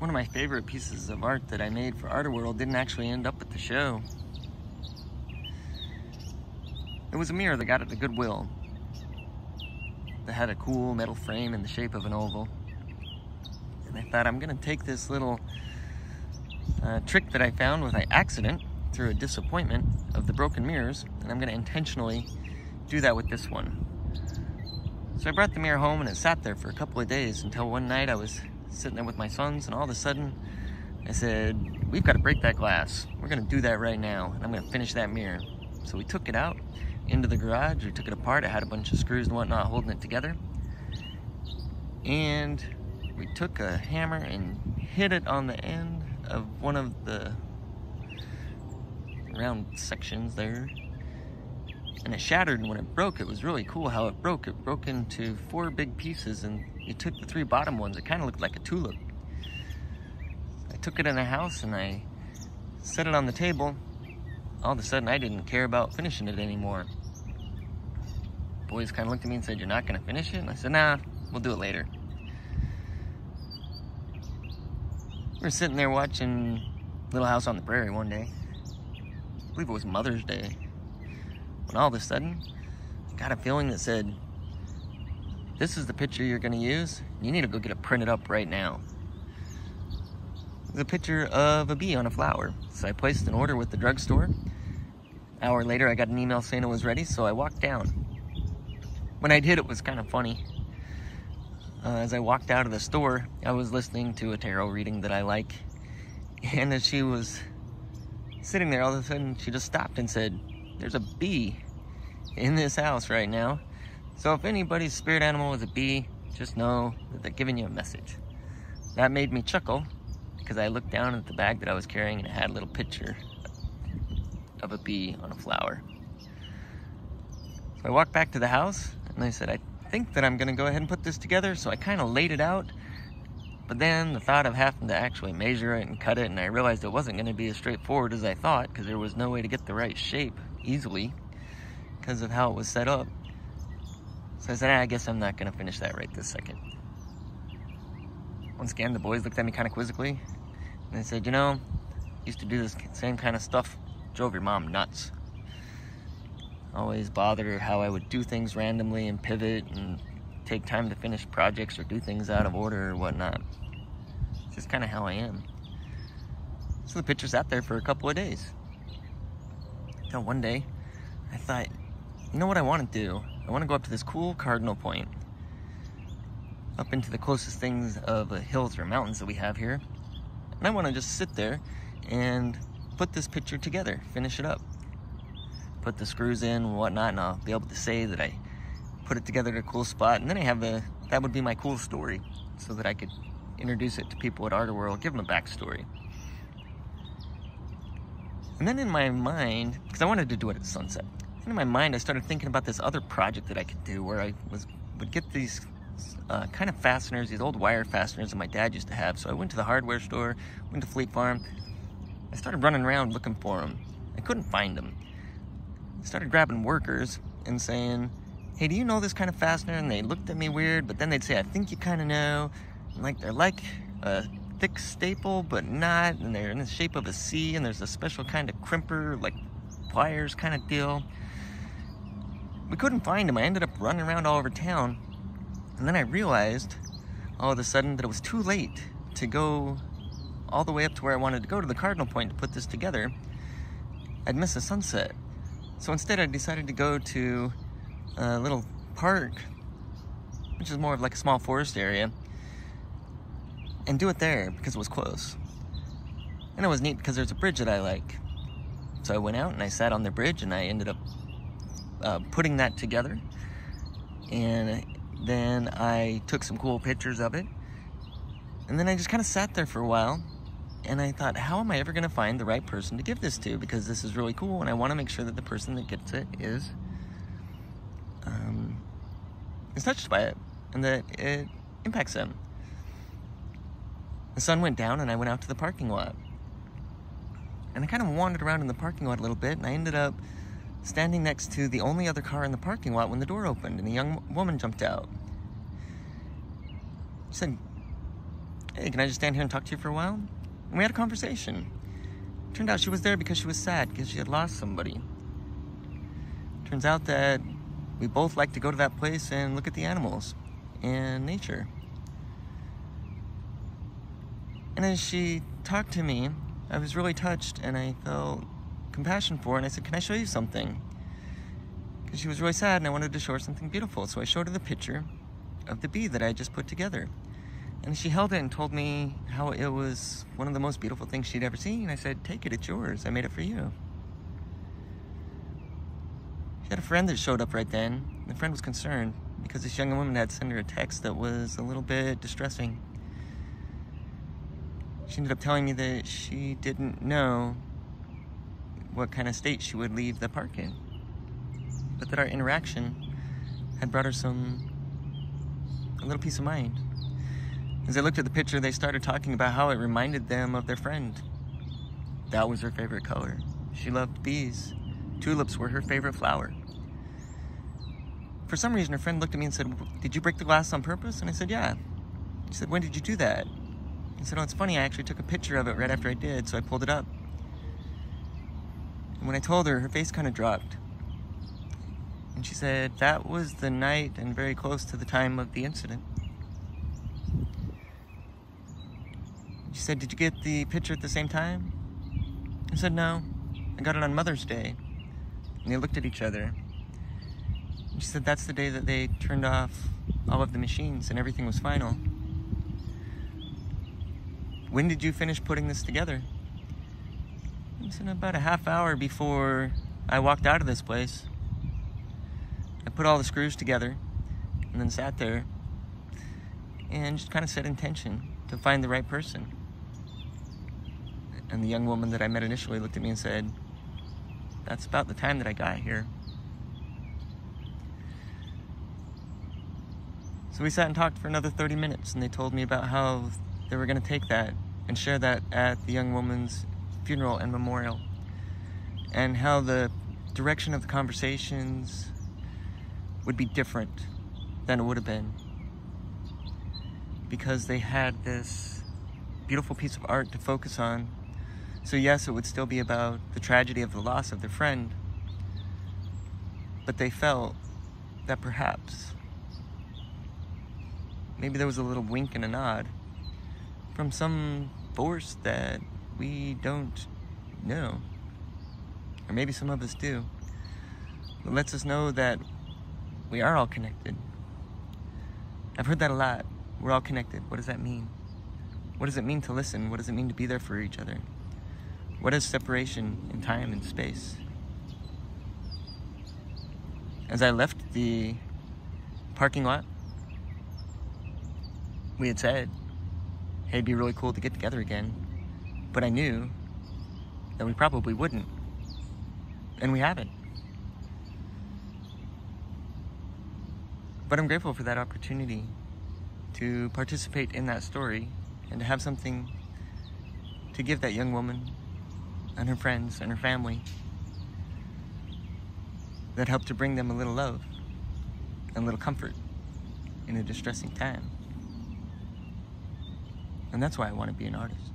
One of my favorite pieces of art that I made for Artworld didn't actually end up at the show. It was a mirror that got at the Goodwill that had a cool metal frame in the shape of an oval. And I thought, I'm gonna take this little trick that I found by accident through a disappointment of the broken mirrors, and I'm gonna intentionally do that with this one. So I brought the mirror home and it sat there for a couple of days until one night I was sitting there with my sons, and all of a sudden I said, we've got to break that glass. We're gonna do that right now, and I'm gonna finish that mirror. So we took it out into the garage, we took it apart, it had a bunch of screws and whatnot holding it together. And we took a hammer and hit it on the end of one of the round sections there. And it shattered, and when it broke, it was really cool how it broke. It broke into 4 big pieces, and you took the 3 bottom ones. It kind of looked like a tulip. I took it in the house and I set it on the table. All of a sudden, I didn't care about finishing it anymore. Boys kind of looked at me and said, "You're not going to finish it?" And I said, "Nah, we'll do it later." We were sitting there watching Little House on the Prairie one day. I believe it was Mother's Day. When all of a sudden, I got a feeling that said, this is the picture you're gonna use. You need to go get it printed up right now. It was a picture of a bee on a flower. So I placed an order with the drugstore. An hour later, I got an email saying it was ready, so I walked down. When I did, it was kind of funny. As I walked out of the store, I was listening to a tarot reading that I like. And as she was sitting there, all of a sudden, she just stopped and said, "There's a bee in this house right now. So if anybody's spirit animal is a bee, just know that they're giving you a message." That made me chuckle because I looked down at the bag that I was carrying and it had a little picture of a bee on a flower. So I walked back to the house and I said, I think that I'm gonna go ahead and put this together. So I kind of laid it out, but then the thought of having to actually measure it and cut it, and I realized it wasn't gonna be as straightforward as I thought because there was no way to get the right shape easily because of how it was set up. So I said, I guess I'm not gonna finish that right this second. Once again, the boys looked at me kind of quizzically, and they said, "You know, used to do this same kind of stuff, drove your mom nuts. Always bothered her how I would do things randomly and pivot and take time to finish projects or do things out of order or whatnot. It's just kind of how I am." So the picture sat there for a couple of days. Until one day, I thought, you know what I want to do? I want to go up to this cool cardinal point, up into the closest things of hills or mountains that we have here. And I want to just sit there and put this picture together, finish it up. Put the screws in and whatnot, and I'll be able to say that I put it together at a cool spot. And then I have that would be my cool story, so that I could introduce it to people at Artworld, give them a backstory. And then in my mind, because I wanted to do it at sunset, in my mind I started thinking about this other project that I could do where I would get these kind of fasteners, these old wire fasteners that my dad used to have. So I went to the hardware store, went to Fleet Farm. I started running around looking for them. I couldn't find them. I started grabbing workers and saying, "Hey, do you know this kind of fastener?" And they looked at me weird, but then they'd say, "I think you kind of know." And they're like a thick staple, but not, and they're in the shape of a C, and there's a special kind of crimper, like pliers kind of deal. We couldn't find them. I ended up running around all over town, and then I realized all of a sudden that it was too late to go all the way up to where I wanted to go to the cardinal point to put this together. I'd miss the sunset. So instead I decided to go to a little park, which is more of like a small forest area, and do it there because it was close. And it was neat because there's a bridge that I like. So I went out and I sat on the bridge and I ended up putting that together. And then I took some cool pictures of it. And then I just kind of sat there for a while. And I thought, how am I ever going to find the right person to give this to? Because this is really cool, and I want to make sure that the person that gets it is touched by it, and that it impacts them. The sun went down, and I went out to the parking lot. And I kind of wandered around in the parking lot a little bit, and I ended up standing next to the only other car in the parking lot when the door opened, and a young woman jumped out. She said, hey, can I just stand here and talk to you for a while? And we had a conversation. Turned out she was there because she was sad, because she had lost somebody. Turns out that we both like to go to that place and look at the animals and nature. And as she talked to me, I was really touched, and I felt compassion for her, and I said, can I show you something? Because she was really sad, and I wanted to show her something beautiful. So I showed her the picture of the bee that I had just put together. And she held it and told me how it was one of the most beautiful things she'd ever seen. I said, take it, it's yours. I made it for you. She had a friend that showed up right then. The friend was concerned because this young woman had sent her a text that was a little bit distressing. She ended up telling me that she didn't know what kind of state she would leave the park in, but that our interaction had brought her a little peace of mind. As they looked at the picture, they started talking about how it reminded them of their friend. That was her favorite color. She loved bees. Tulips were her favorite flower. For some reason, her friend looked at me and said, did you break the glass on purpose? And I said, yeah. She said, when did you do that? I said, oh, it's funny, I actually took a picture of it right after I did, so I pulled it up. And when I told her, her face kind of dropped. And she said, that was the night and very close to the time of the incident. She said, did you get the picture at the same time? I said, no, I got it on Mother's Day. And they looked at each other. And she said, that's the day that they turned off all of the machines and everything was final. When did you finish putting this together? I said, about a half hour before I walked out of this place. I put all the screws together and then sat there and just kind of set intention to find the right person. And the young woman that I met initially looked at me and said, that's about the time that I got here. So we sat and talked for another 30 minutes, and they told me about how they were going to take that and share that at the young woman's funeral and memorial, and how the direction of the conversations would be different than it would have been, because they had this beautiful piece of art to focus on. So yes, it would still be about the tragedy of the loss of their friend, but they felt that perhaps maybe there was a little wink and a nod from some force that we don't know, or maybe some of us do, that lets us know that we are all connected. I've heard that a lot. We're all connected. What does that mean? What does it mean to listen? What does it mean to be there for each other? What is separation in time and space? As I left the parking lot, we had said, hey, it'd be really cool to get together again. But I knew that we probably wouldn't. And we haven't. But I'm grateful for that opportunity to participate in that story and to have something to give that young woman and her friends and her family that helped to bring them a little love and a little comfort in a distressing time. And that's why I want to be an artist.